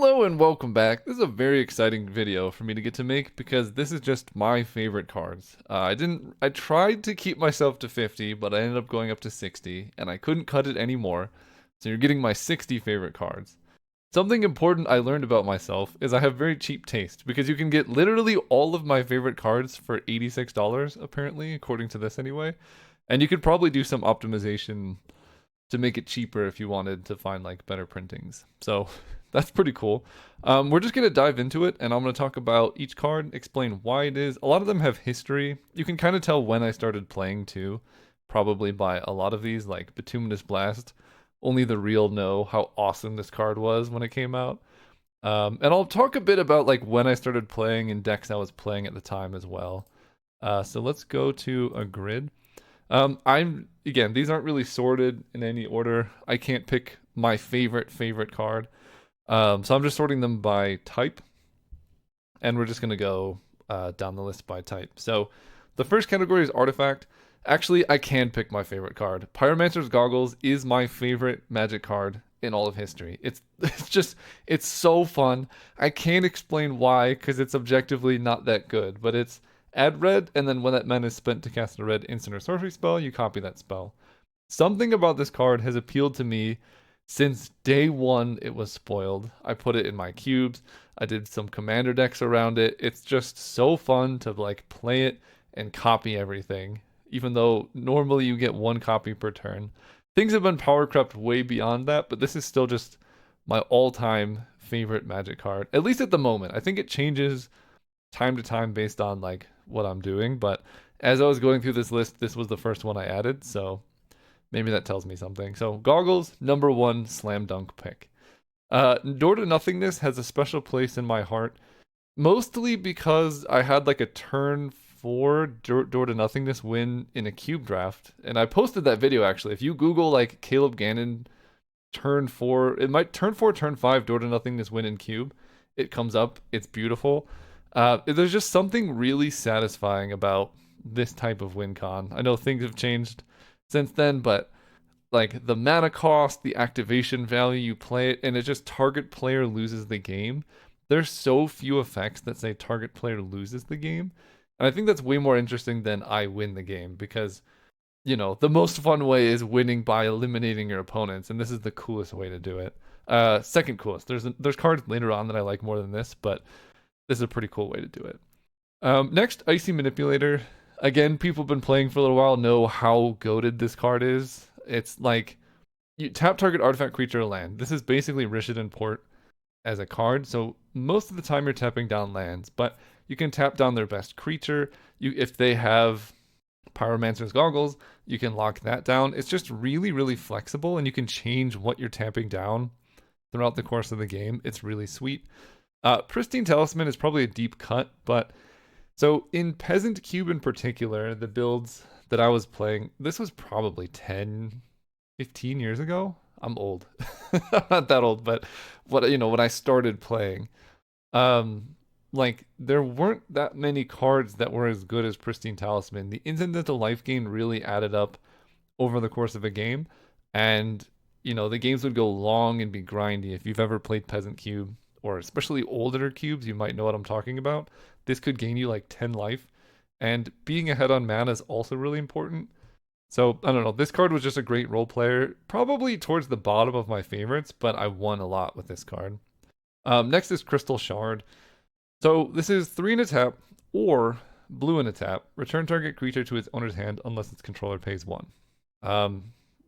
Hello and welcome back. This is a very exciting video for me to get to make because this is just my favorite cards. I tried to keep myself to 50, but I ended up going up to 60 and I couldn't cut it anymore. So you're getting my 60 favorite cards. Something important I learned about myself is I have very cheap taste because you can get literally all of my favorite cards for $86 apparently, according to this anyway. And you could probably do some optimization to make it cheaper if you wanted to find like better printings. So that's pretty cool. We're just going to dive into it and I'm going to talk about each card, explain why it is. A lot of them have history. You can kind of tell when I started playing too, probably by a lot of these, like Bituminous Blast. Only the real know how awesome this card was when it came out. And I'll talk a bit about like when I started playing and decks I was playing at the time as well. So let's go to a grid. Again, these aren't really sorted in any order. I can't pick my favorite card. So I'm just sorting them by type. And we're just gonna go down the list by type. So the first category is artifact. Actually, I can pick my favorite card. Pyromancer's Goggles is my favorite Magic card in all of history. It's so fun. I can't explain why, because it's objectively not that good, but it's add red, and then when that mana is spent to cast a red instant or sorcery spell, you copy that spell. Something about this card has appealed to me since day one it was spoiled. I put it in my cubes. I did some commander decks around it. It's just so fun to like play it and copy everything, even though normally you get one copy per turn. Things have been power crept way beyond that, but this is still just my all-time favorite Magic card, at least at the moment. I think it changes time to time based on like what I'm doing, but as I was going through this list, this was the first one I added, so maybe that tells me something. So Goggles, number one slam dunk pick. Door to Nothingness has a special place in my heart, mostly because I had like a turn 4 Door to Nothingness win in a cube draft, and I posted that video actually. If you Google like Caleb Gannon turn 4, it might turn 4, turn 5 Door to Nothingness win in cube. It comes up. It's beautiful. There's just something really satisfying about this type of win con. I know things have changed since then, but like the mana cost, the activation value, you play it, and it just target player loses the game. There's so few effects that say target player loses the game. And I think that's way more interesting than I win the game because, you know, the most fun way is winning by eliminating your opponents, and this is the coolest way to do it. Second coolest. There's cards later on that I like more than this, but this is a pretty cool way to do it. Next, Icy Manipulator. Again, people have been playing for a little while know how goated this card is. It's like you tap target artifact, creature, or land. This is basically Rishadan Port as a card. So most of the time you're tapping down lands, but you can tap down their best creature. If they have Pyromancer's Goggles, you can lock that down. It's just really flexible, and you can change what you're tapping down throughout the course of the game. It's really sweet. Pristine Talisman is probably a deep cut, but so in Peasant Cube in particular, the builds that I was playing, this was probably 10, 15 years ago. I'm old. I'm not that old, but when I started playing, like there weren't that many cards that were as good as Pristine Talisman. The incidental life gain really added up over the course of a game, and the games would go long and be grindy. If you've ever played Peasant Cube, or especially older cubes, you might know what I'm talking about. This could gain you like 10 life, and being ahead on mana is also really important. So, I don't know, this card was just a great role player, probably towards the bottom of my favorites, but I won a lot with this card. Next is Crystal Shard. So, this is 3 in a tap, or blue in a tap. Return target creature to its owner's hand unless its controller pays 1.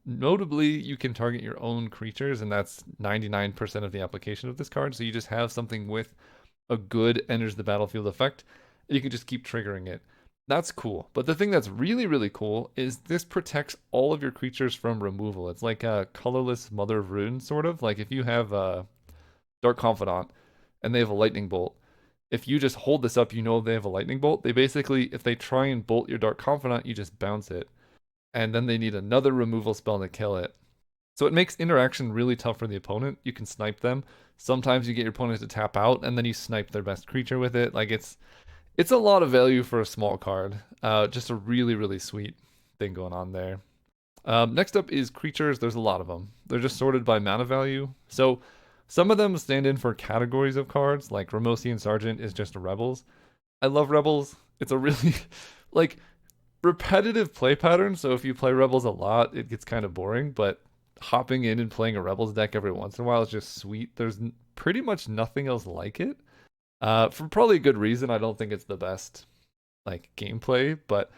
Notably, you can target your own creatures, and that's 99% of the application of this card. So you just have something with a good enters the battlefield effect, and you can just keep triggering it. That's cool. But the thing that's really cool is this protects all of your creatures from removal. It's like a colorless Mother of Ruin, sort of. Like if you have a Dark Confidant and they have a Lightning Bolt, if you just hold this up, they have a Lightning Bolt. They basically, if they try and bolt your Dark Confidant, you just bounce it. And then they need another removal spell to kill it. So it makes interaction really tough for the opponent. You can snipe them. Sometimes you get your opponent to tap out, and then you snipe their best creature with it. Like it's a lot of value for a small card. Just a really sweet thing going on there. Next up is creatures. There's a lot of them. They're just sorted by mana value. So Some of them stand in for categories of cards, like Ramosian Sergeant is just Rebels. I love Rebels. It's a really like repetitive play pattern, so if you play Rebels a lot, it gets kind of boring, but hopping in and playing a Rebels deck every once in a while is just sweet. There's pretty much nothing else like it. For probably a good reason. I don't think it's the best like gameplay, but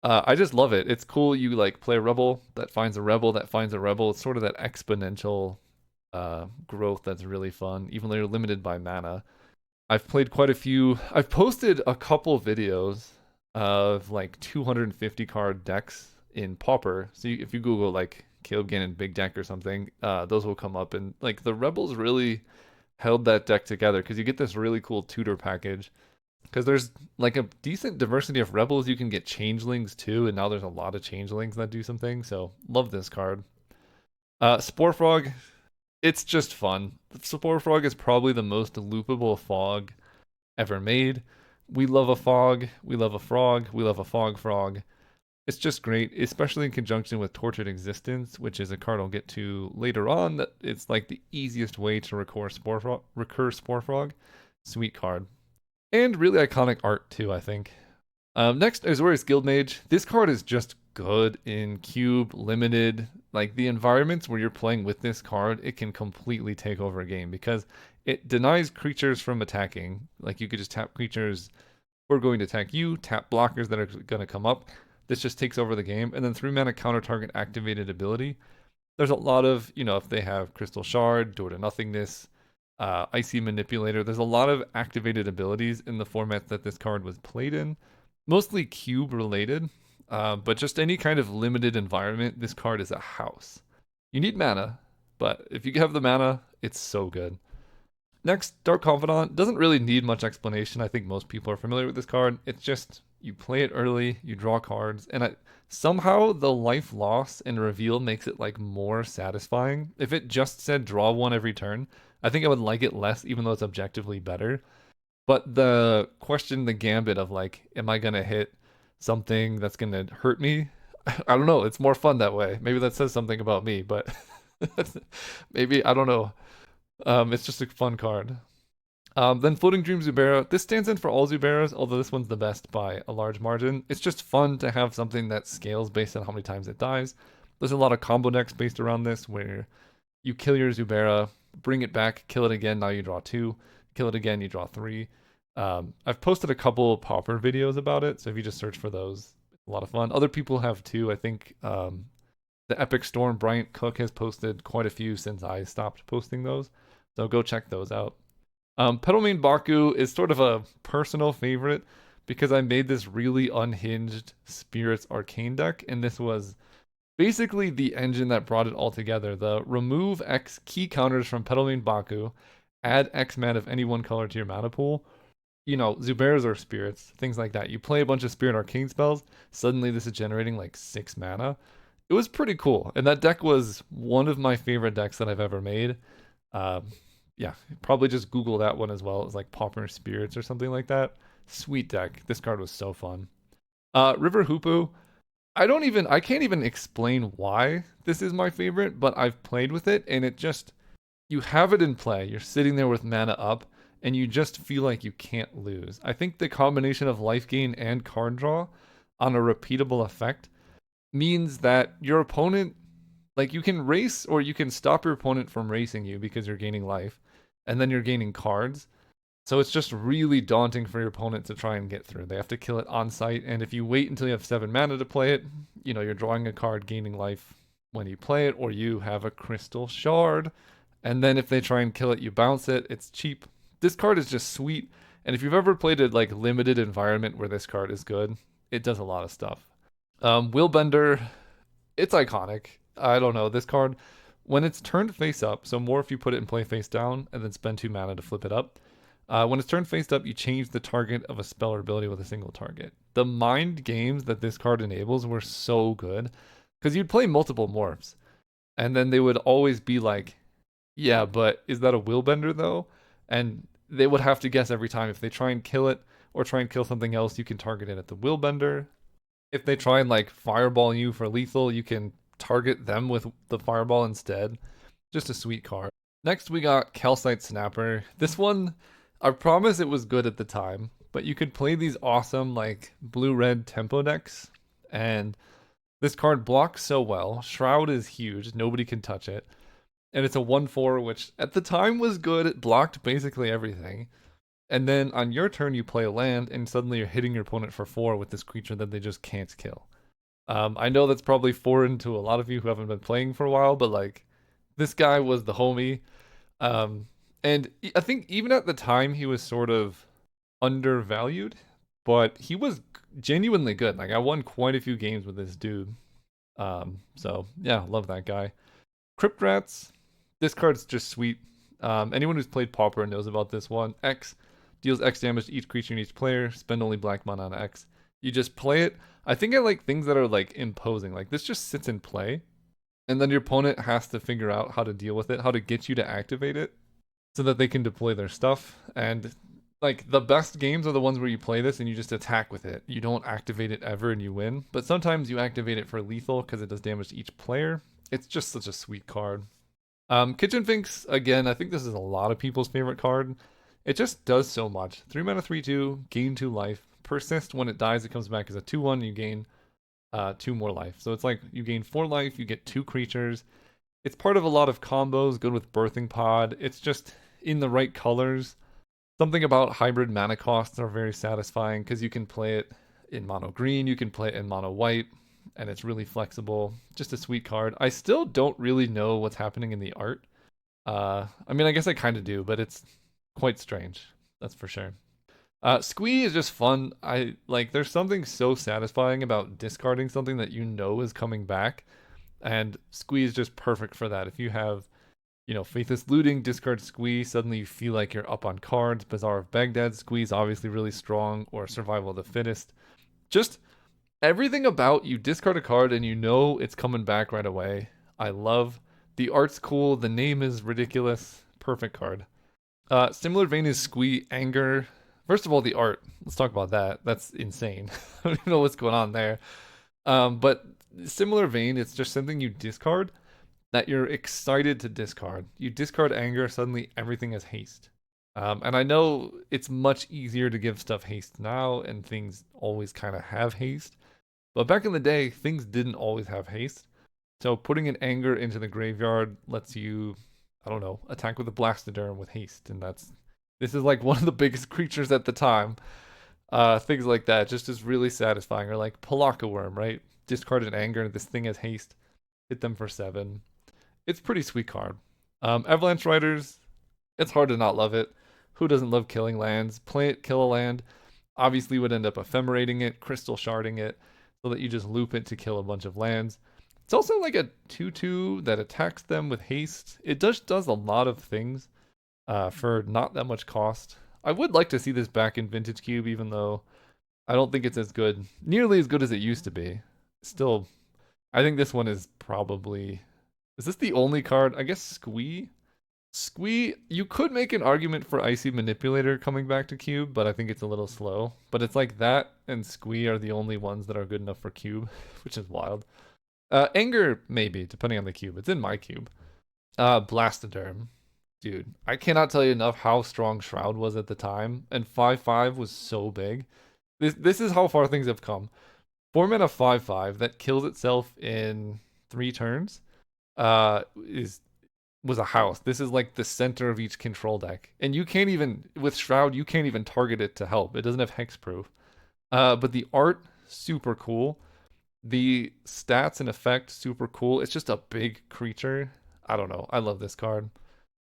I just love it. It's cool. You like play a rebel that finds a rebel that finds a rebel. It's sort of that exponential growth that's really fun, even though you're limited by mana. I've played quite a few. I've posted a couple videos of like 250 card decks in Pauper. So if you Google like Caleb Gannon big deck or something, those will come up. And like the rebels really held that deck together because you get this really cool tutor package. Because there's like a decent diversity of rebels. You can get changelings too, and now there's a lot of changelings that do some things. So love this card. Spore Frog, it's just fun. Spore Frog is probably the most loopable fog ever made. We love a fog. We love a frog. We love a fog frog. It's just great, especially in conjunction with Tortured Existence, which is a card I'll get to later on. That it's like the easiest way to recur Spore Frog. Sweet card. And really iconic art too, I think. Next, Azorius Guildmage. This card is just good in cube, limited. Like the environments where you're playing with this card, it can completely take over a game because it denies creatures from attacking. Like you could just tap creatures who are going to attack you, tap blockers that are going to come up. This just takes over the game. And then 3-mana counter target activated ability. There's a lot of, if they have Crystal Shard, Door to Nothingness, Icy Manipulator. There's a lot of activated abilities in the format that this card was played in, mostly cube related, but just any kind of limited environment, this card is a house. You need mana, but if you have the mana, it's so good. Next, Dark Confidant doesn't really need much explanation. I think most people are familiar with this card. It's just you play it early, you draw cards, and somehow the life loss and reveal makes it like more satisfying. If it just said draw one every turn, I think I would like it less, even though it's objectively better. But the question, the gambit of like, am I gonna hit something that's gonna hurt me? I don't know. It's more fun that way. Maybe that says something about me, but maybe I don't know. It's just a fun card. Then Floating Dream Zubera. This stands in for all Zuberas, although this one's the best by a large margin. It's just fun to have something that scales based on how many times it dies. There's a lot of combo decks based around this where you kill your Zubera, bring it back, kill it again, now you draw 2. Kill it again, you draw 3. I've posted a couple Pauper videos about it, so if you just search for those, it's a lot of fun. Other people have too. I think the Epic Storm, Bryant Cook has posted quite a few since I stopped posting those. So go check those out. Petalmane Baku is sort of a personal favorite because I made this really unhinged Spirits Arcane deck, and this was basically the engine that brought it all together. The remove X key counters from Petalmane Baku, add X mana of any one color to your mana pool. Zuberas or spirits, things like that. You play a bunch of Spirit Arcane spells, suddenly this is generating like 6 mana. It was pretty cool, and that deck was one of my favorite decks that I've ever made. Yeah, probably just Google that one as well. It was like Pauper Spirits or something like that. Sweet deck. This card was so fun. River Hoopu. I can't even explain why this is my favorite, but I've played with it and you have it in play. You're sitting there with mana up and you just feel like you can't lose. I think the combination of life gain and card draw on a repeatable effect means that your opponent, like you can race or you can stop your opponent from racing you because you're gaining life and then you're gaining cards. So it's just really daunting for your opponent to try and get through. They have to kill it on site, and if you wait until you have 7 mana to play it, you're drawing a card gaining life when you play it, or you have a Crystal Shard, and then if they try and kill it, you bounce it. It's cheap. This card is just sweet, and if you've ever played a like limited environment where this card is good, it does a lot of stuff. Willbender, it's iconic. I don't know, this card, when it's turned face up, so more if you put it in play face down and then spend 2 mana to flip it up. When it's turned face up, you change the target of a spell or ability with a single target. The mind games that this card enables were so good because you'd play multiple morphs and then they would always be like, yeah, but is that a Willbender though? And they would have to guess every time. If they try and kill it or try and kill something else, you can target it at the Willbender. If they try and like fireball you for lethal, you can target them with the fireball instead. Just a sweet card. Next, we got Calcite Snapper. This one, I promise it was good at the time, but you could play these awesome, like, blue-red tempo decks, and this card blocks so well. Shroud is huge, nobody can touch it. And it's a 1/4, which at the time was good. It blocked basically everything. And then on your turn, you play a land, and suddenly you're hitting your opponent for 4 with this creature that they just can't kill. I know that's probably foreign to a lot of you who haven't been playing for a while, but like, this guy was the homie. Um, and I think even at the time, he was sort of undervalued, but he was genuinely good. Like, I won quite a few games with this dude. So yeah, love that guy. Crypt Rats. This card's just sweet. Anyone who's played Pauper knows about this one. X deals X damage to each creature and each player. Spend only black mana on X. You just play it. I think I like things that are like imposing. Like this just sits in play, and then your opponent has to figure out how to deal with it, how to get you to activate it, so that they can deploy their stuff. And like the best games are the ones where you play this and you just attack with it. You don't activate it ever and you win. But sometimes you activate it for lethal because it does damage to each player. It's just such a sweet card. Kitchen Finks, again, I think this is a lot of people's favorite card. It just does so much. 3 mana, 3/2, gain 2 life. Persist, when it dies, it comes back as a 2/1, you gain 2 more life. So it's like you gain 4 life, you get 2 creatures. It's part of a lot of combos, good with Birthing Pod. It's just in the right colors. Something about hybrid mana costs are very satisfying because you can play it in mono green, you can play it in mono white, and it's really flexible. Just a sweet card. I still don't really know what's happening in the art. I mean, I guess I kind of do, but it's quite strange. That's for sure. Squee is just fun. I like. There's something so satisfying about discarding something that you know is coming back, and Squee is just perfect for that. If you have, Faithless Looting, discard Squee, suddenly you feel like you're up on cards. Bazaar of Baghdad Squee is obviously really strong, or Survival of the Fittest. Just everything about you discard a card and you know it's coming back right away. I love the art's cool. The name is ridiculous. Perfect card. Similar vein is Squee Anger. First of all, the art. Let's talk about that. That's insane. I don't even know what's going on there. But similar vein, it's just something you discard that you're excited to discard. You discard Anger, suddenly everything is haste. And I know it's much easier to give stuff haste now, and things always kind of have haste. But back in the day, things didn't always have haste. So putting an Anger into the graveyard lets you, I don't know, attack with a Blastoderm with haste. And this is like one of the biggest creatures at the time. Things like that just is really satisfying. Or like Palaka Worm, right? Discard an Anger, and this thing has haste. Hit them for 7. It's pretty sweet card. Avalanche Riders, it's hard to not love it. Who doesn't love killing lands? Play it, kill a land. Obviously would end up ephemerating it, crystal sharding it, so that you just loop it to kill a bunch of lands. It's also like a 2/2 that attacks them with haste. It just does a lot of things for not that much cost. I would like to see this back in Vintage Cube, even though I don't think it's as good, nearly as good as it used to be. Still, I think this one is probably... Is this the only card? I guess Squee? Squee, you could make an argument for Icy Manipulator coming back to Cube, but I think it's a little slow. But it's like that and Squee are the only ones that are good enough for Cube, which is wild. Anger, maybe, depending on the cube. It's in my cube. Blastoderm. Dude, I cannot tell you enough how strong Shroud was at the time, and 5/5 was so big. This is how far things have come. 4 mana 5/5 that kills itself in 3 turns was a house. This is like the center of each control deck. And you can't even, with Shroud, you can't even target it to help. It doesn't have hexproof. But the art, super cool. The stats and effect, super cool. It's just a big creature. I don't know. I love this card.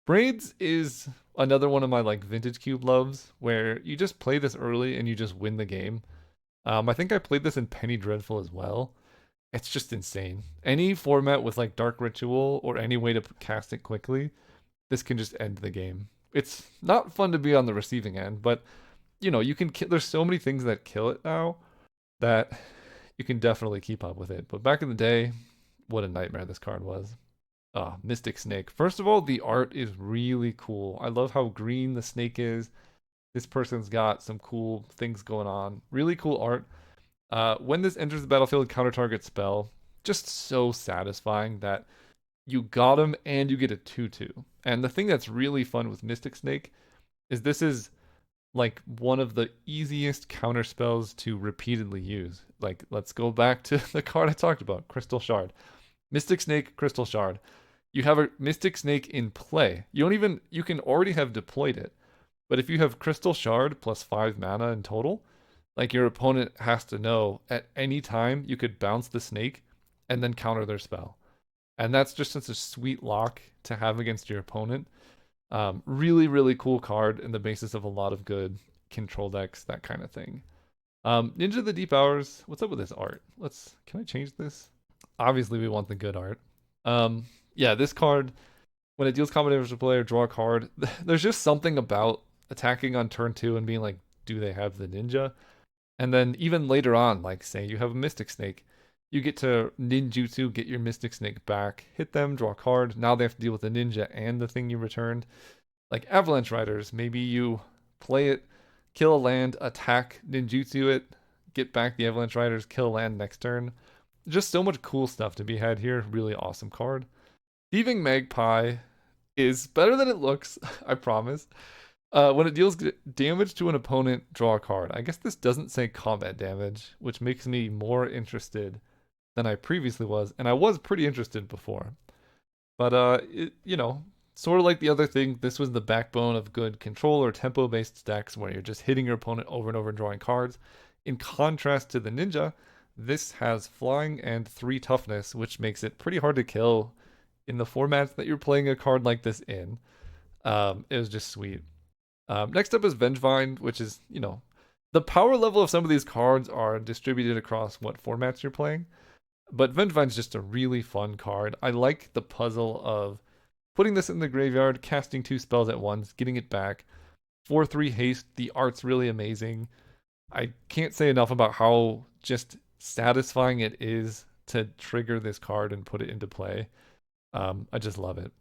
Braids is another one of my like Vintage Cube loves, where you just play this early and you just win the game. I think I played this in Penny Dreadful as well. It's just insane. Any format with like Dark Ritual or any way to cast it quickly, this can just end the game. It's not fun to be on the receiving end, but you can there's so many things that kill it now that you can definitely keep up with it. But back in the day, what a nightmare this card was. Mystic Snake. First of all, the art is really cool. I love how green the snake is. This person's got some cool things going on. Really cool art. When this enters the battlefield, counter target spell. Just so satisfying that you got him and you get a 2/2. And the thing that's really fun with Mystic Snake is this is like one of the easiest counter spells to repeatedly use. Like, let's go back to the card I talked about, Crystal Shard. Mystic Snake, Crystal Shard. You have a Mystic Snake in play. You can already have deployed it. But if you have Crystal Shard plus 5 mana in total, like your opponent has to know at any time you could bounce the snake and then counter their spell. And that's just such a sweet lock to have against your opponent. Really, really cool card in the basis of a lot of good control decks, that kind of thing. Ninja of the Deep Hours. What's up with this art? Can I change this? Obviously, we want the good art. Yeah, this card, when it deals combat damage to player, draw a card. There's just something about attacking on turn 2 and being like, do they have the ninja? And then even later on, like say you have a Mystic Snake, you get to ninjutsu, get your Mystic Snake back, hit them, draw a card. Now they have to deal with the ninja and the thing you returned. Like Avalanche Riders, maybe you play it, kill a land, attack, ninjutsu it, get back the Avalanche Riders, kill a land next turn. Just so much cool stuff to be had here. Really awesome card. Thieving Magpie is better than it looks, I promise. When it deals damage to an opponent, draw a card. I guess this doesn't say combat damage, which makes me more interested than I previously was, and I was pretty interested before. But sort of like the other thing, this was the backbone of good control or tempo-based decks where you're just hitting your opponent over and over and drawing cards. In contrast to the ninja, this has flying and 3 toughness, which makes it pretty hard to kill in the formats that you're playing a card like this in. It was just sweet. Next up is Vengevine, which is, the power level of some of these cards are distributed across what formats you're playing. But Vengevine's just a really fun card. I like the puzzle of putting this in the graveyard, casting 2 spells at once, getting it back. 4/3 haste, the art's really amazing. I can't say enough about how just satisfying it is to trigger this card and put it into play. I just love it.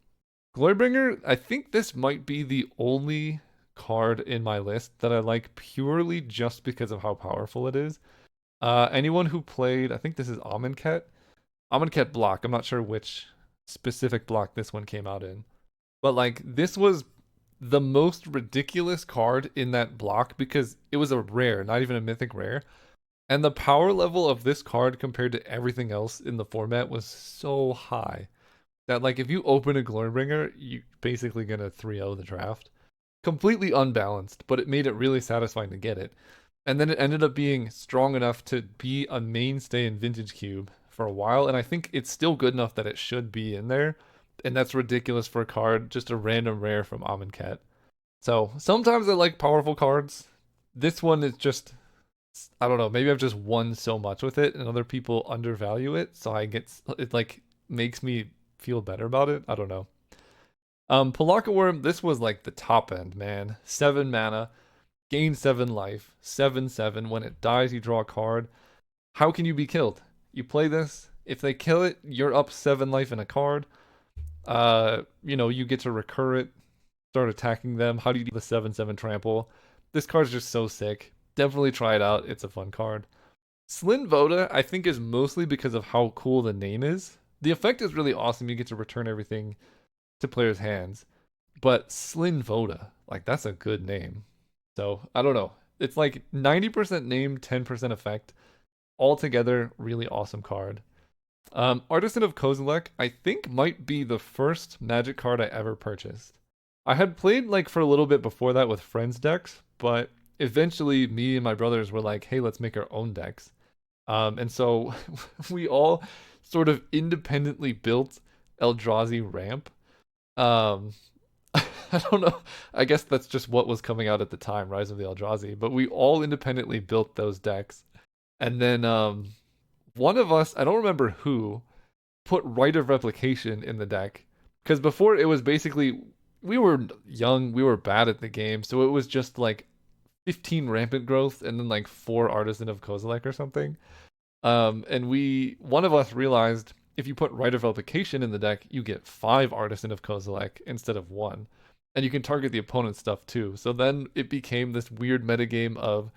Glorybringer, I think this might be the only card in my list that I like purely just because of how powerful it is. Anyone who played, I think this is Amonkhet block. I'm not sure which specific block this one came out in. But like this was the most ridiculous card in that block because it was a rare, not even a mythic rare. And the power level of this card compared to everything else in the format was so high that like if you open a Glorybringer, you're basically gonna 3-0 the draft. Completely unbalanced, but it made it really satisfying to get it. And then it ended up being strong enough to be a mainstay in Vintage Cube for a while, and I think it's still good enough that it should be in there. And that's ridiculous for a card, just a random rare from Amonkhet. So sometimes I like powerful cards. This one is just, I don't know, maybe I've just won so much with it and other people undervalue it, so it like makes me feel better about it. I don't know. Pelaka Worm, this was like the top end, man. 7 mana, gain 7 life, 7/7. When it dies, you draw a card. How can you be killed? You play this. If they kill it, you're up 7 life in a card. You get to recur it, start attacking them. How do you do the 7/7 trample? This card's just so sick. Definitely try it out. It's a fun card. Slyn Voda, I think, is mostly because of how cool the name is. The effect is really awesome. You get to return everything to players' hands. But Slyn Voda, like that's a good name. So I don't know. It's like 90% name, 10% effect. Altogether, really awesome card. Artisan of Kozilek, I think might be the first Magic card I ever purchased. I had played like for a little bit before that with friends decks, but eventually me and my brothers were like, hey, let's make our own decks. And so we all sort of independently built Eldrazi Ramp. I don't know. I guess that's just what was coming out at the time, Rise of the Eldrazi. But we all independently built those decks. And then one of us, I don't remember who, put Rite of Replication in the deck. Because before it was basically, we were young, we were bad at the game. So it was just like 15 Rampant Growth and then like 4 Artisan of Kozilek or something. And one of us realized if you put Rite of Replication in the deck, you get 5 Artisan of Kozilek instead of 1. And you can target the opponent's stuff too. So then it became this weird metagame of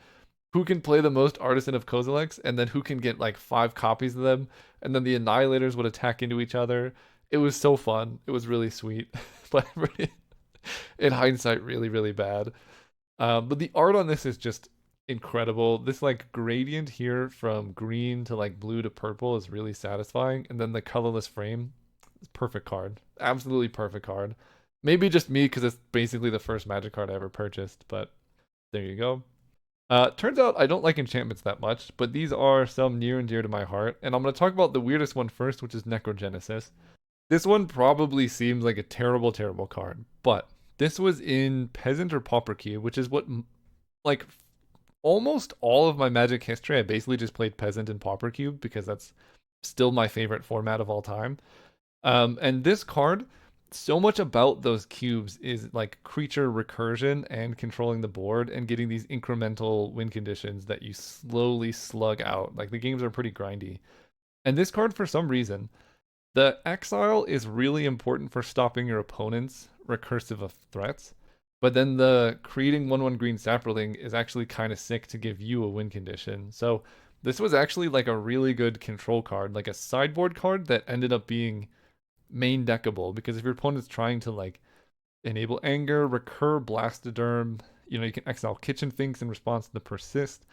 who can play the most Artisan of Kozileks and then who can get like 5 copies of them. And then the Annihilators would attack into each other. It was so fun. It was really sweet, but in hindsight, really, really bad. But the art on this is just incredible. This like gradient here from green to like blue to purple is really satisfying, and then the colorless frame, is perfect card. Absolutely perfect card. Maybe just me because it's basically the first Magic card I ever purchased, but there you go. Turns out I don't like enchantments that much, but these are some near and dear to my heart, and I'm going to talk about the weirdest one first, which is Necrogenesis. This one probably seems like a terrible, terrible card, but this was in Peasant or Pauper Cube, which is what, like, almost all of my Magic history, I basically just played Peasant and Pauper Cube because that's still my favorite format of all time. And this card, so much about those cubes is like creature recursion and controlling the board and getting these incremental win conditions that you slowly slug out. Like the games are pretty grindy. And this card, for some reason, the exile is really important for stopping your opponent's recursive of threats. But then the creating 1/1 green sapperling is actually kind of sick to give you a win condition. So this was actually like a really good control card, like a sideboard card that ended up being main deckable, because if your opponent's trying to like enable anger, recur blastoderm, you can exile kitchen finks in response to the persist,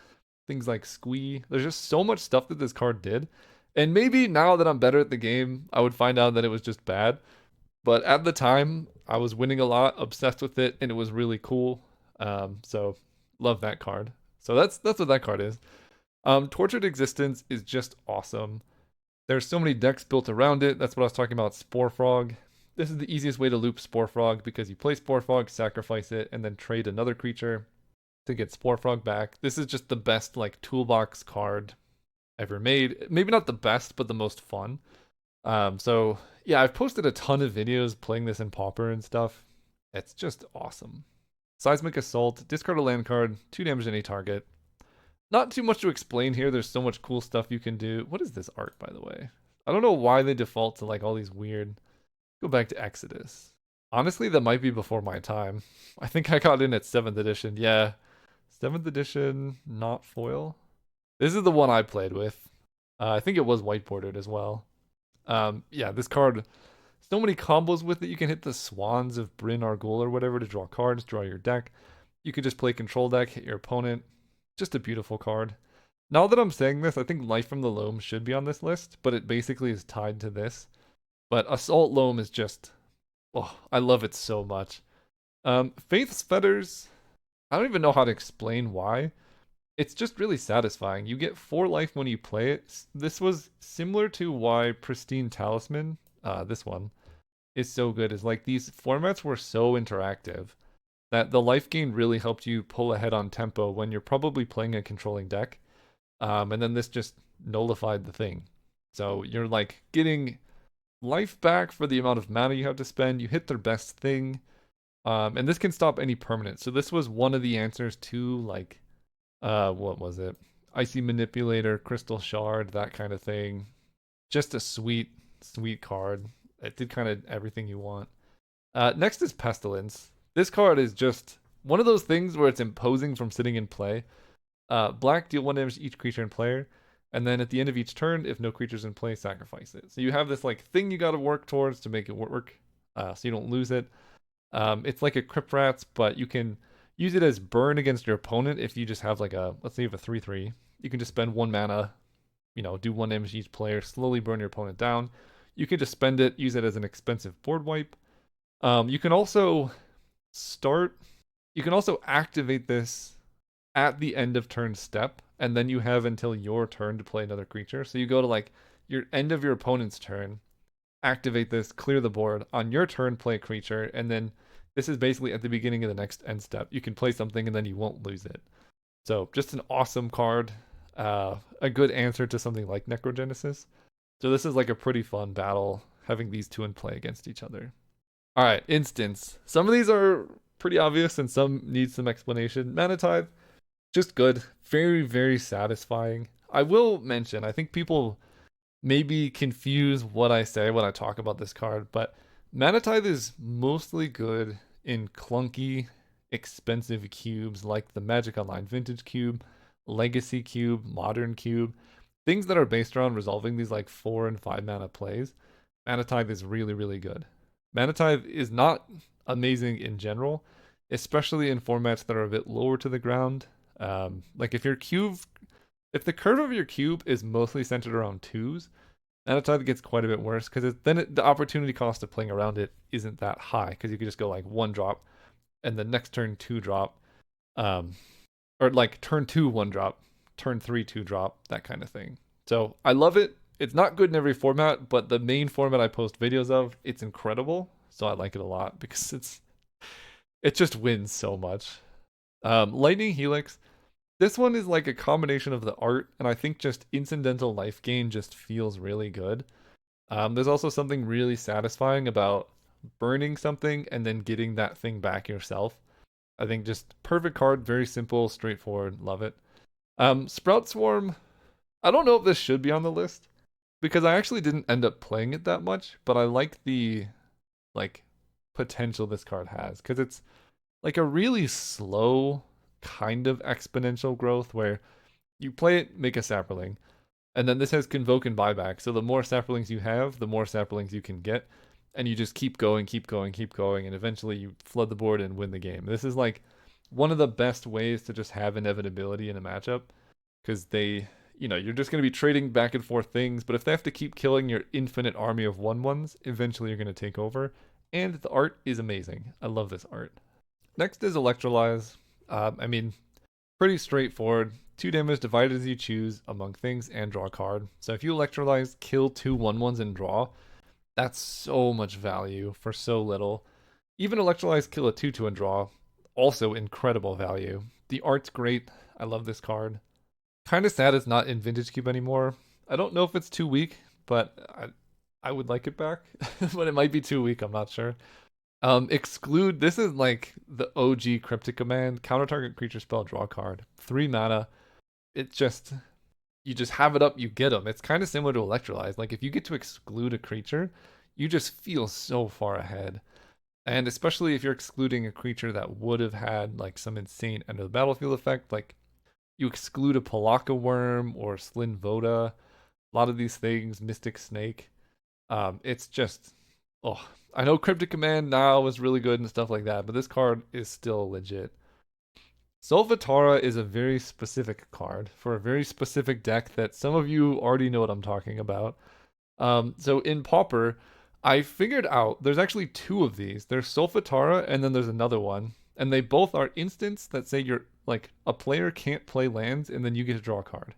things like squee. There's just so much stuff that this card did. And maybe now that I'm better at the game, I would find out that it was just bad. But at the time, I was winning a lot, obsessed with it, and it was really cool. So love that card. So that's what that card is. Tortured Existence is just awesome. There's so many decks built around it. That's what I was talking about, Spore Frog. This is the easiest way to loop Spore Frog because you play Spore Frog, sacrifice it, and then trade another creature to get Spore Frog back. This is just the best like toolbox card ever made. Maybe not the best, but the most fun. So yeah, I've posted a ton of videos playing this in Pauper and stuff. It's just awesome. Seismic Assault, discard a land card, 2 damage to any target. Not too much to explain here. There's so much cool stuff you can do. What is this art, by the way? I don't know why they default to like all these weird. Go back to Exodus. Honestly, that might be before my time. I think I got in at 7th edition. Yeah. 7th edition, not foil. This is the one I played with. I think it was whiteboarded as well. Yeah, this card, so many combos with it. You can hit the Swans of Bryn Argul or whatever to draw cards, draw your deck. You can just play control deck, hit your opponent. Just a beautiful card. Now that I'm saying this, I think Life from the Loam should be on this list, but it basically is tied to this. But Assault Loam is just, oh, I love it so much. Faith's Fetters, I don't even know how to explain why. It's just really satisfying. You get 4 life when you play it. This was similar to why Pristine Talisman, this one, is so good. Is like these formats were so interactive that the life gain really helped you pull ahead on tempo when you're probably playing a controlling deck. And then this just nullified the thing. So you're like getting life back for the amount of mana you have to spend. You hit their best thing. And this can stop any permanent. So this was one of the answers to like, what was it? Icy Manipulator, Crystal Shard, that kind of thing. Just a sweet, sweet card. It did kind of everything you want. Next is Pestilence. This card is just one of those things where it's imposing from sitting in play. Black, deal 1 damage to each creature and player, and then at the end of each turn, if no creatures in play, sacrifice it. So you have this like thing you got to work towards to make it work, so you don't lose it. It's like a Crypt Rats, but you can use it as burn against your opponent if you just have like a, let's say you have a 3/3. You can just spend 1 mana, do 1 damage to each player, slowly burn your opponent down. You can just spend it, use it as an expensive board wipe. You can also activate this at the end of turn step, and then you have until your turn to play another creature. So you go to like your end of your opponent's turn, activate this, clear the board. On your turn, play a creature, and then this is basically at the beginning of the next end step. You can play something and then you won't lose it. So just an awesome card. A good answer to something like Necrogenesis. So this is like a pretty fun battle, having these two in play against each other. All right, instants. Some of these are pretty obvious and some need some explanation. Mana Tithe, just good. Very, very satisfying. I will mention, I think people maybe confuse what I say when I talk about this card, but Mana Tithe is mostly good in clunky, expensive cubes like the Magic Online Vintage Cube, Legacy Cube, Modern Cube, things that are based around resolving these like 4 and 5 mana plays. Mana Tithe is really, really good. Mana Tithe is not amazing in general, especially in formats that are a bit lower to the ground. Like if the curve of your cube is mostly centered around twos, Mana Tithe gets quite a bit worse because the opportunity cost of playing around it isn't that high because you could just go like one drop and the next turn two drop, um, or like turn two one drop, turn three two drop, that kind of thing. So I love it. It's not good in every format, but the main format I post videos of, it's incredible. So I like it a lot because it just wins so much. Lightning Helix. This one is like a combination of the art and I think just incidental life gain just feels really good. There's also something really satisfying about burning something and then getting that thing back yourself. I think just perfect card, very simple, straightforward, love it. Sprout Swarm, I don't know if this should be on the list because I actually didn't end up playing it that much, but I like the like potential this card has because it's like a really slow kind of exponential growth where you play it, make a sapperling, and then this has convoke and buyback. So the more sapperlings you have, the more sapperlings you can get, and you just keep going, keep going, keep going, and eventually you flood the board and win the game. This is like one of the best ways to just have inevitability in a matchup because you're just going to be trading back and forth things, but if they have to keep killing your infinite army of 1/1s, eventually you're going to take over. And the art is amazing. I love this art. Next is Electrolyze. I mean, pretty straightforward. 2 damage divided as you choose among things and draw a card. So if you Electrolyze, kill 2/1/1s and draw, that's so much value for so little. Even Electrolyze, kill a 2/2 and draw, also incredible value. The art's great. I love this card. Kind of sad it's not in Vintage Cube anymore. I don't know if it's too weak, but I would like it back. But it might be too weak, I'm not sure. Exclude, this is like the OG cryptic command. Counter target creature spell, draw a card. 3 mana. It just, you just have it up, you get them. It's kind of similar to Electrolyze. Like if you get to exclude a creature, you just feel so far ahead. And especially if you're excluding a creature that would have had like some insane end of the battlefield effect, like you exclude a Palaka Worm or Slin Voda, a lot of these things, Mystic Snake. It's just, oh, I know Cryptic Command now is really good and stuff like that, but this card is still legit. Solvatara is a very specific card for a very specific deck that some of you already know what I'm talking about. So in Pauper, I figured out there's actually 2 of these. There's Solfatara and then there's another one. And they both are instants that say you're like a player can't play lands and then you get to draw a card.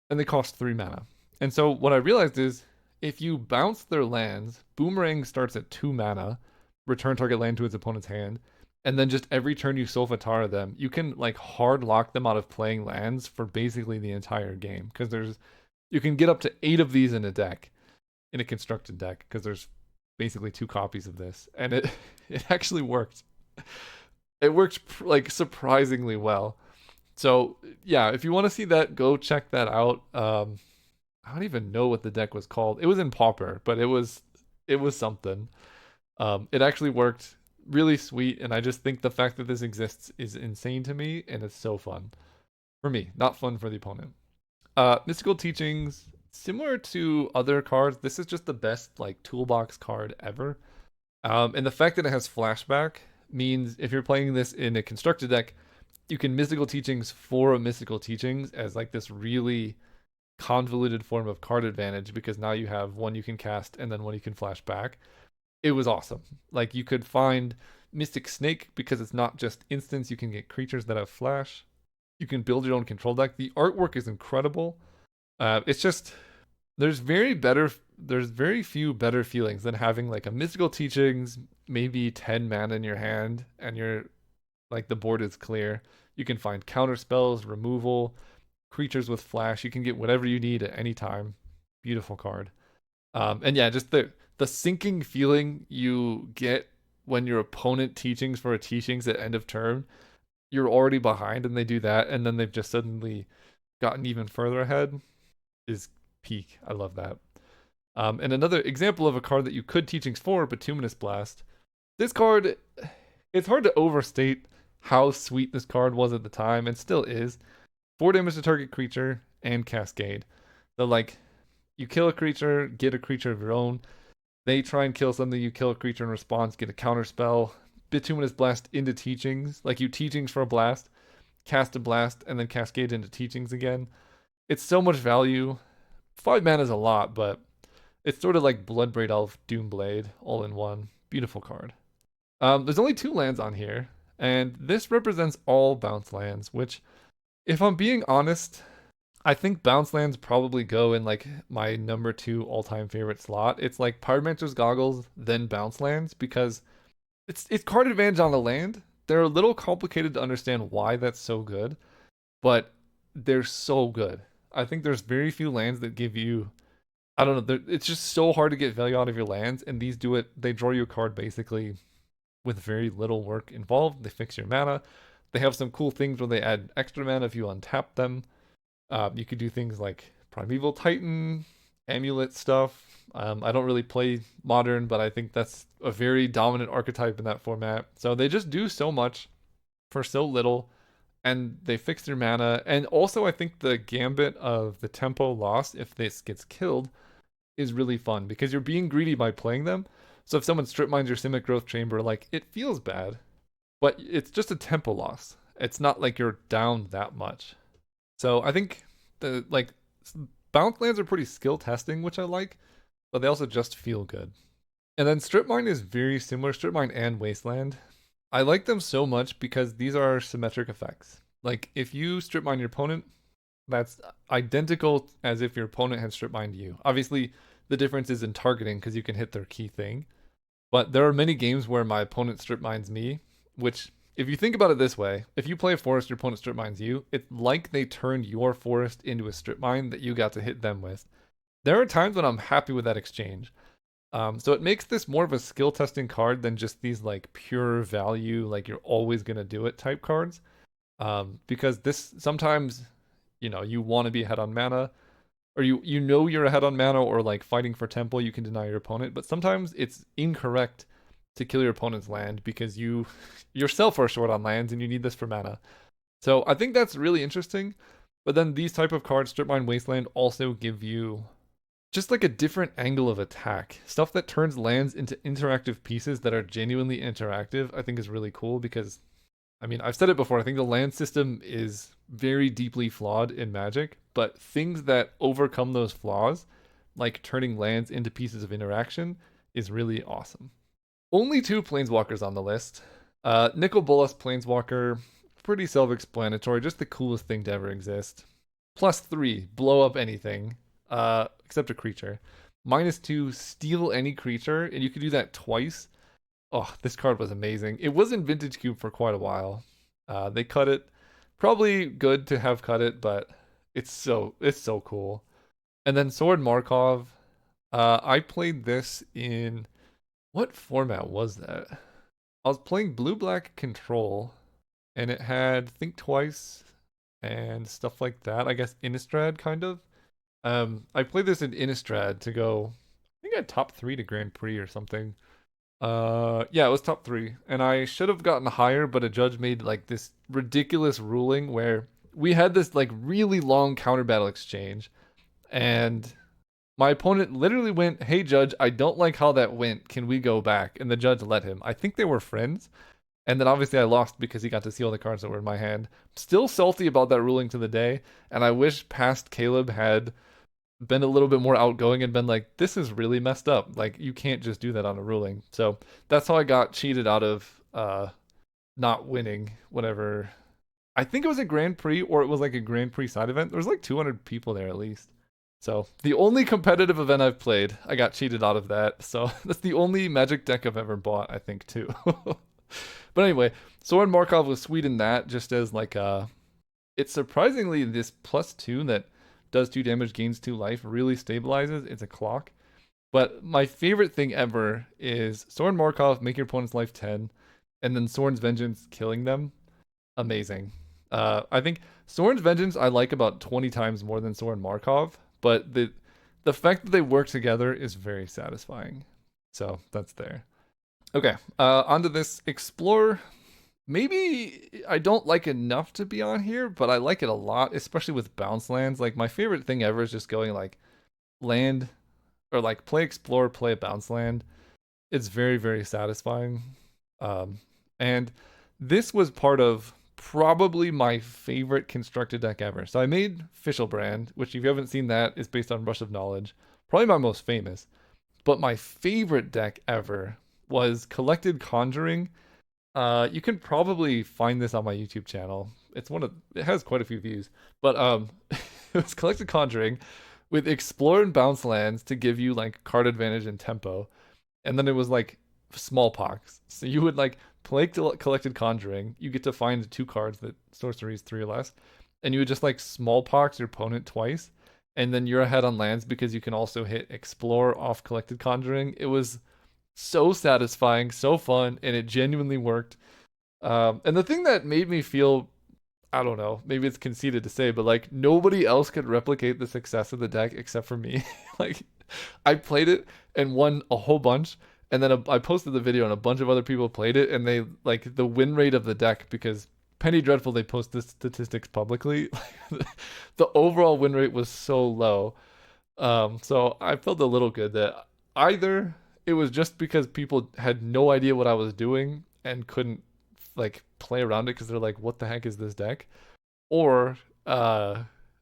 And they cost 3 mana. And so what I realized is if you bounce their lands, Boomerang starts at 2 mana, return target land to its opponent's hand, and then just every turn you Solfatara them, you can like hard lock them out of playing lands for basically the entire game. Because you can get up to 8 of these in a deck, in a constructed deck, because there's basically 2 copies of this. And it actually worked. It worked like surprisingly well. So yeah, if you want to see that, go check that out. I don't even know what the deck was called. It was in Pauper, but it was something. It actually worked really sweet, and I just think the fact that this exists is insane to me, and it's so fun for me, not fun for the opponent. Mystical Teachings, similar to other cards, this is just the best like toolbox card ever. And the fact that it has flashback means if you're playing this in a constructed deck, you can Mystical Teachings for a Mystical Teachings as like this really convoluted form of card advantage because now you have one you can cast and then one you can flash back. It was awesome. Like you could find Mystic Snake because it's not just instants, you can get creatures that have flash. You can build your own control deck. The artwork is incredible. It's just there's very few better feelings than having like a Mystical Teachings, maybe 10 mana in your hand and you're like the board is clear. You can find counter spells, removal, creatures with flash. You can get whatever you need at any time. Beautiful card. And yeah, just the sinking feeling you get when your opponent teachings for a teachings at end of turn, you're already behind and they do that, and then they've just suddenly gotten even further ahead is peak. I love that. And another example of a card that you could teachings for, Bituminous Blast. This card, it's hard to overstate how sweet this card was at the time, and still is. 4 damage to target creature and cascade. So like, you kill a creature, get a creature of your own. They try and kill something, you kill a creature in response, get a counter spell. Bituminous Blast into Teachings. Like you Teachings for a blast, cast a blast, and then cascade into Teachings again. It's so much value. 5 mana is a lot, but it's sort of like Bloodbraid Elf Doomblade all in one. Beautiful card. There's only 2 lands on here, and this represents all bounce lands, which, if I'm being honest, I think bounce lands probably go in like my number 2 all-time favorite slot. It's like Pyromancer's Goggles, then bounce lands, because it's card advantage on the land. They're a little complicated to understand why that's so good, but they're so good. I think there's very few lands that give you, I don't know, it's just so hard to get value out of your lands, and these do it. They draw you a card basically with very little work involved. They fix your mana. They have some cool things where they add extra mana if you untap them. You could do things like Primeval Titan, Amulet stuff. I don't really play Modern, but I think that's a very dominant archetype in that format. So they just do so much for so little, and they fix their mana. And also, I think the gambit of the tempo loss, if this gets killed, is really fun because you're being greedy by playing them. So if someone strip mines your Simic Growth Chamber, like it feels bad, but it's just a tempo loss. It's not like you're down that much. So I think the like bounce lands are pretty skill testing, which I like, but they also just feel good. And then strip mine is very similar, strip mine and wasteland. I like them so much because these are symmetric effects. Like if you strip mine your opponent, that's identical as if your opponent had strip mined you. Obviously, the difference is in targeting because you can hit their key thing. But there are many games where my opponent strip mines me, which, if you think about it this way, if you play a forest, your opponent strip mines you, it's like they turned your forest into a strip mine that you got to hit them with. There are times when I'm happy with that exchange. So it makes this more of a skill testing card than just these like pure value, like you're always gonna do it type cards. Because this sometimes, you want to be ahead on mana, or you know you're ahead on mana, or like fighting for temple, you can deny your opponent. But sometimes it's incorrect to kill your opponent's land because you yourself are short on lands and you need this for mana. So I think that's really interesting. But then these type of cards, Strip Mine Wasteland, also give you just like a different angle of attack. Stuff that turns lands into interactive pieces that are genuinely interactive, I think is really cool because, I mean, I've said it before, I think the land system is very deeply flawed in Magic, but things that overcome those flaws, like turning lands into pieces of interaction, is really awesome. Only 2 Planeswalkers on the list. Nicol Bolas Planeswalker, pretty self-explanatory, just the coolest thing to ever exist. +3, blow up anything, except a creature. -2, steal any creature, and you can do that twice. Oh, this card was amazing. It was in Vintage Cube for quite a while. They cut it. Probably good to have cut it, but it's so cool. And then Sword Markov. I played this in what format was that? I was playing Blue Black Control, and it had Think Twice and stuff like that. I guess Innistrad kind of. I played this in Innistrad to go. I think I had top 3 to Grand Prix or something. Yeah, it was top 3, and I should have gotten higher, but a judge made like this ridiculous ruling where we had this like really long counter battle exchange, and my opponent literally went, "Hey judge, I don't like how that went. Can we go back?" And the judge let him. I think they were friends, and then obviously I lost because he got to see all the cards that were in my hand. Still salty about that ruling to the day, and I wish past Caleb had been a little bit more outgoing and been like, this is really messed up. Like, you can't just do that on a ruling. So that's how I got cheated out of not winning whatever. I think it was a Grand Prix, or it was like a Grand Prix side event. There was like 200 people there at least. So the only competitive event I've played, I got cheated out of that. So that's the only Magic deck I've ever bought, I think, too. But anyway, Soren Markov was sweet in that, just as like it's surprisingly this +2 that does 2 damage, gains 2 life, really stabilizes. It's a clock. But my favorite thing ever is Soren Markov, make your opponent's life 10, and then Soren's Vengeance, killing them. Amazing. I think Soren's Vengeance I like about 20 times more than Soren Markov, but the fact that they work together is very satisfying. So that's there. Okay, onto this Explore. Maybe I don't like enough to be on here, but I like it a lot, especially with bounce lands. Like my favorite thing ever is just going like land, or like play explore, play a bounce land. It's very, very satisfying. Um, and this was part of probably my favorite constructed deck ever. So I made Fischlbrand, which if you haven't seen that, is based on Rush of Knowledge. Probably my most famous. But my favorite deck ever was Collected Conjuring. You can probably find this on my YouTube channel. It has quite a few views. But it was Collected Conjuring with Explore and Bounce lands to give you like card advantage and tempo. And then it was like smallpox. So you would like play Collected Conjuring. You get to find two cards that sorceries three or less, and you would just like smallpox your opponent twice, and then you're ahead on lands because you can also hit Explore off Collected Conjuring. It was so satisfying, so fun, and it genuinely worked. And the thing that made me feel, I don't know, maybe it's conceited to say, but like nobody else could replicate the success of the deck except for me. Like I played it and won a whole bunch, and then I posted the video and a bunch of other people played it, and they like the win rate of the deck because Penny Dreadful they post the statistics publicly. The overall win rate was so low. So I felt a little good that either it was just because people had no idea what I was doing and couldn't like play around it because they're like, what the heck is this deck? Or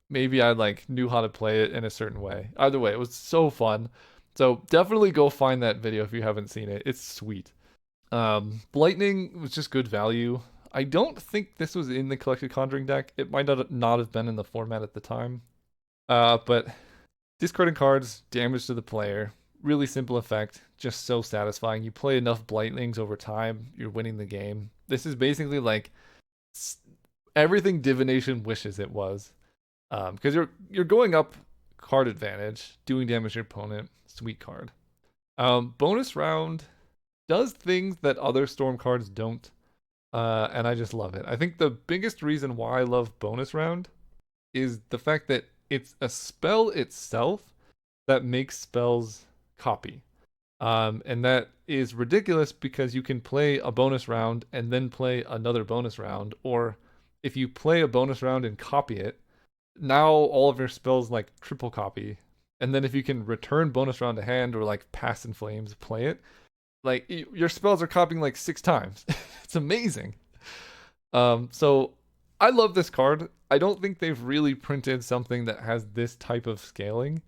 maybe I like knew how to play it in a certain way. Either way, it was so fun. So definitely go find that video if you haven't seen it. It's sweet. Lightning was just good value. I don't think this was in the Collected Conjuring deck. It might not have been in the format at the time. But discarding cards, damage to the player. Really simple effect, just so satisfying. You play enough Blightnings over time, you're winning the game. This is basically like everything Divination wishes it was. Because you're going up card advantage, doing damage to your opponent. Sweet card. Bonus round does things that other Storm cards don't, and I just love it. I think the biggest reason why I love bonus round is the fact that it's a spell itself that makes spells copy. And that is ridiculous because you can play a bonus round and then play another bonus round, or if you play a bonus round and copy it, now all of your spells like triple copy. And then if you can return bonus round to hand or like Pass in Flames, play it, like your spells are copying like 6 times. It's amazing. So I love this card. I don't think they've really printed something that has this type of scaling,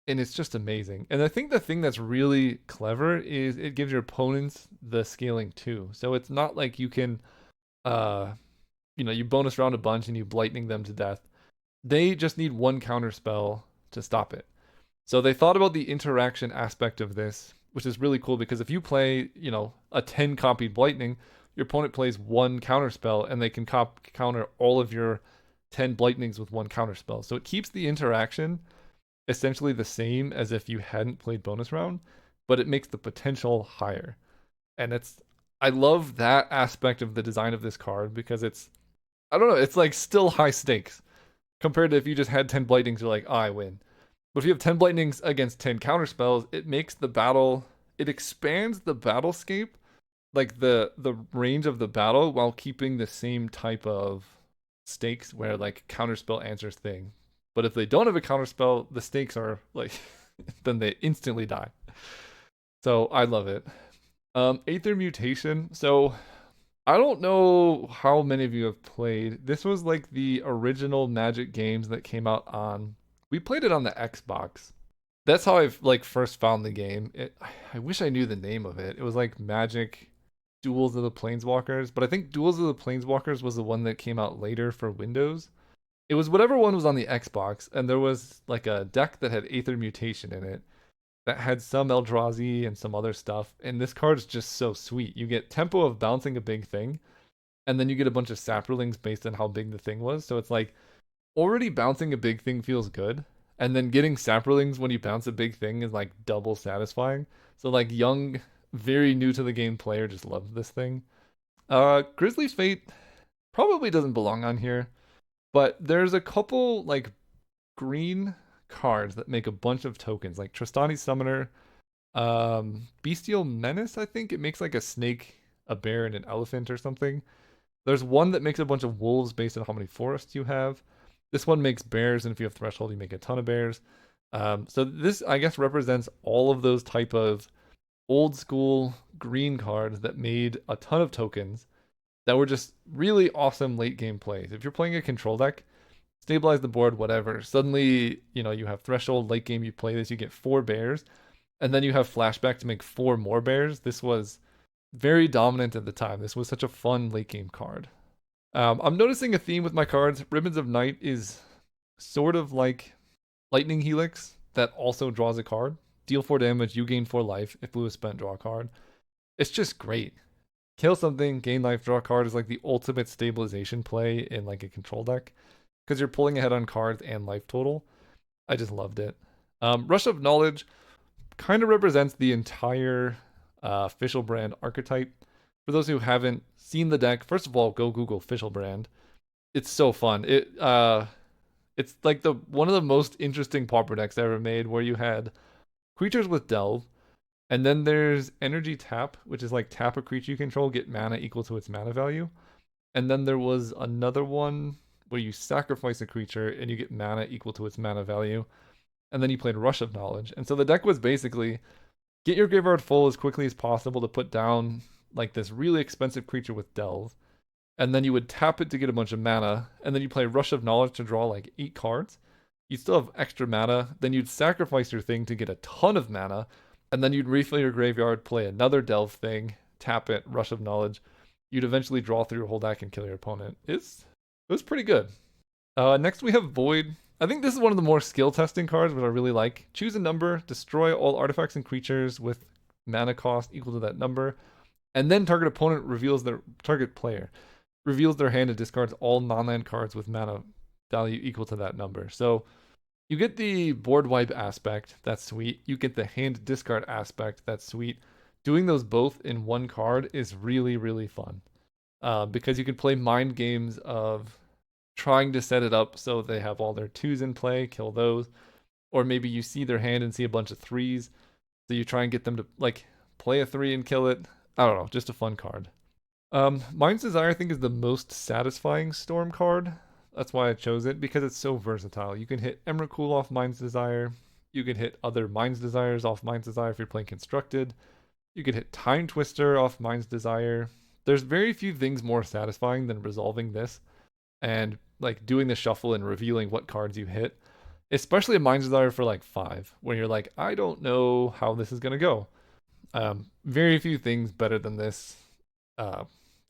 and it's just amazing. And I think the thing that's really clever is it gives your opponents the scaling too. So it's not like you can, you bonus round a bunch and you Blightning them to death. They just need one counter spell to stop it. So they thought about the interaction aspect of this, which is really cool because if you play, a 10 copied Blightning, your opponent plays one counter spell and they can counter all of your 10 Blightnings with one counter spell. So it keeps the interaction essentially the same as if you hadn't played bonus round, but it makes the potential higher. And I love that aspect of the design of this card because I don't know, it's like still high stakes compared to if you just had 10 Blightnings, you're like, oh, I win. But if you have 10 Blightnings against 10 counterspells, it expands the battlescape, like the range of the battle, while keeping the same type of stakes where like counterspell answers thing. But if they don't have a counterspell, the stakes are like, then they instantly die. So I love it. Aether Mutation. So I don't know how many of you have played. This was like the original Magic games that came out on. We played it on the Xbox. That's how I like first found the game. I wish I knew the name of it. It was like Magic Duels of the Planeswalkers, but I think Duels of the Planeswalkers was the one that came out later for Windows. It was whatever one was on the Xbox, and there was like a deck that had Aether Mutation in it that had some Eldrazi and some other stuff. And this card's just so sweet. You get tempo of bouncing a big thing, and then you get a bunch of saprolings based on how big the thing was. So it's like already bouncing a big thing feels good, and then getting saprolings when you bounce a big thing is like double satisfying. So like young, very new to the game player just loves this thing. Grizzly's Fate probably doesn't belong on here, but there's a couple like green cards that make a bunch of tokens, like Tristani Summoner, Bestial Menace. I think it makes like a snake, a bear, and an elephant or something. There's one that makes a bunch of wolves based on how many forests you have. This one makes bears, and if you have Threshold, you make a ton of bears. So this, I guess, represents all of those type of old school green cards that made a ton of tokens that were just really awesome late game plays. If you're playing a control deck, stabilize the board, whatever. Suddenly, you have threshold late game. You play this, you get 4 bears, and then you have flashback to make 4 more bears. This was very dominant at the time. This was such a fun late game card. I'm noticing a theme with my cards. Ribbons of Night is sort of like Lightning Helix that also draws a card. Deal 4 damage, you gain 4 life. If blue is spent, draw a card. It's just great. Kill something, gain life, draw a card is like the ultimate stabilization play in like a control deck because you're pulling ahead on cards and life total. I just loved it. Rush of Knowledge kind of represents the entire official brand archetype. For those who haven't seen the deck, first of all, go Google official brand. It's so fun. It's like the one of the most interesting pauper decks ever made, where you had creatures with delve, and then there's energy tap, which is like tap a creature you control, get mana equal to its mana value. And then there was another one where you sacrifice a creature and you get mana equal to its mana value. And then you played Rush of Knowledge. And so the deck was basically get your graveyard full as quickly as possible to put down like this really expensive creature with delve. And then you would tap it to get a bunch of mana. And then you play Rush of Knowledge to draw like 8 cards. You'd still have extra mana. Then you'd sacrifice your thing to get a ton of mana. And then you'd refill your graveyard, play another delve thing, tap it, Rush of Knowledge. You'd eventually draw through your whole deck and kill your opponent. It was pretty good. Next we have Void. I think this is one of the more skill testing cards, which I really like. Choose a number, destroy all artifacts and creatures with mana cost equal to that number, and then target player reveals their hand and discards all non-land cards with mana value equal to that number. So you get the board wipe aspect, that's sweet. You get the hand discard aspect, that's sweet. Doing those both in one card is really, really fun. Because you can play mind games of trying to set it up so they have all their 2s in play, kill those. Or maybe you see their hand and see a bunch of 3s, so you try and get them to like play a 3 and kill it. I don't know, just a fun card. Mind's Desire I think is the most satisfying Storm card. That's why I chose it, because it's so versatile. You can hit Emrakul off Mind's Desire. You can hit other Mind's Desires off Mind's Desire if you're playing Constructed. You can hit Time Twister off Mind's Desire. There's very few things more satisfying than resolving this and like doing the shuffle and revealing what cards you hit. Especially a Mind's Desire for like 5, when you're like, I don't know how this is gonna go. Very few things better than this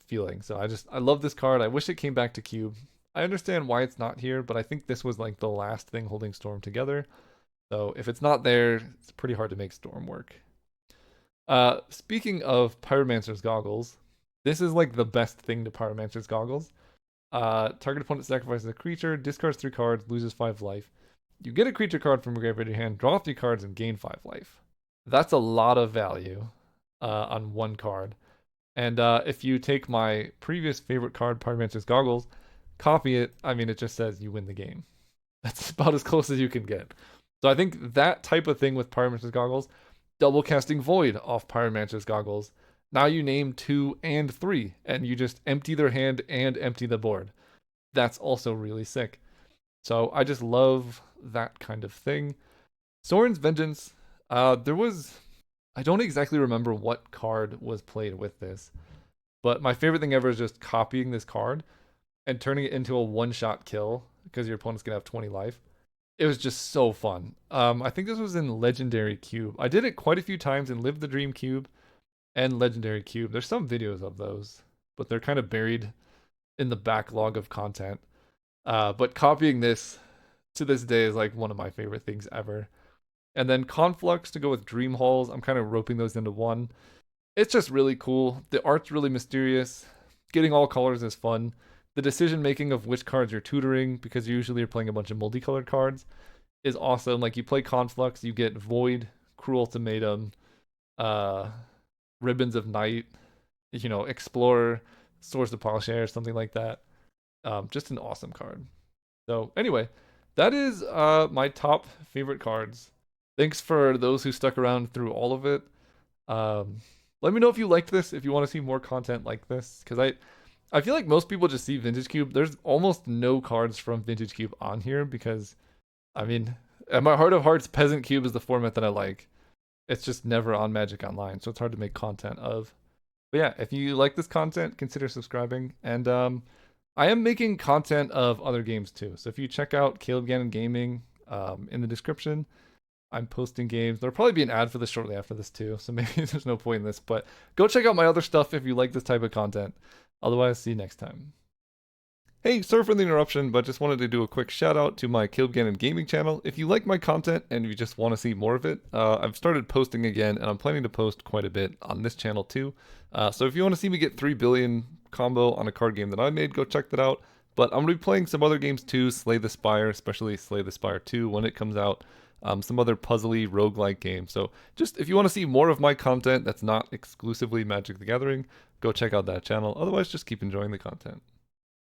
feeling. So I love this card. I wish it came back to Cube. I understand why it's not here, but I think this was like the last thing holding Storm together. So if it's not there, it's pretty hard to make Storm work. Speaking of Pyromancer's Goggles, this is like the best thing to Pyromancer's Goggles. Target opponent sacrifices a creature, discards 3 cards, loses 5 life. You get a creature card from your graveyard to your hand, draw 3 cards, and gain 5 life. That's a lot of value on one card. And if you take my previous favorite card, Pyromancer's Goggles, copy it, I mean, it just says you win the game. That's about as close as you can get. So I think that type of thing with Pyromancer's Goggles, double casting Void off Pyromancer's Goggles. Now you name 2 and 3, and you just empty their hand and empty the board. That's also really sick. So I just love that kind of thing. Sorin's Vengeance, I don't exactly remember what card was played with this, but my favorite thing ever is just copying this card and turning it into a one-shot kill because your opponent's gonna have 20 life. It was just so fun. I think this was in Legendary Cube. I did it quite a few times in Live the Dream Cube and Legendary Cube. There's some videos of those, but they're kind of buried in the backlog of content. But copying this to this day is like one of my favorite things ever. And then Conflux to go with Dream Halls. I'm kind of roping those into one. It's just really cool. The art's really mysterious. Getting all colors is fun. The decision making of which cards you're tutoring, because usually you're playing a bunch of multicolored cards, is awesome. Like you play Conflux, you get Void, Cruel Ultimatum, Ribbons of Night, Explorer, Swords of Plowshare, something like that. Just an awesome card. So anyway, that is my top favorite cards. Thanks for those who stuck around through all of it. Let me know if you liked this, if you want to see more content like this, because I feel like most people just see Vintage Cube. There's almost no cards from Vintage Cube on here because, I mean, At my heart of hearts, Peasant Cube is the format that I like. It's just never on Magic Online, so it's hard to make content of. But yeah, if you like this content, consider subscribing. And I am making content of other games too. So if you check out Caleb Gannon Gaming in the description, I'm posting games. There'll probably be an ad for this shortly after this too, so maybe there's no point in this. But go check out my other stuff if you like this type of content. Otherwise, see you next time. Hey, sorry for the interruption, but just wanted to do a quick shout out to my Caleb Gannon Gaming channel. If you like my content and you just want to see more of it, I've started posting again, and I'm planning to post quite a bit on this channel too. So if you want to see me get 3 billion combo on a card game that I made, go check that out. But I'm going to be playing some other games too, Slay the Spire, especially Slay the Spire 2 when it comes out. Some other puzzly roguelike games. So just if you want to see more of my content that's not exclusively Magic the Gathering, go check out that channel. Otherwise, just keep enjoying the content.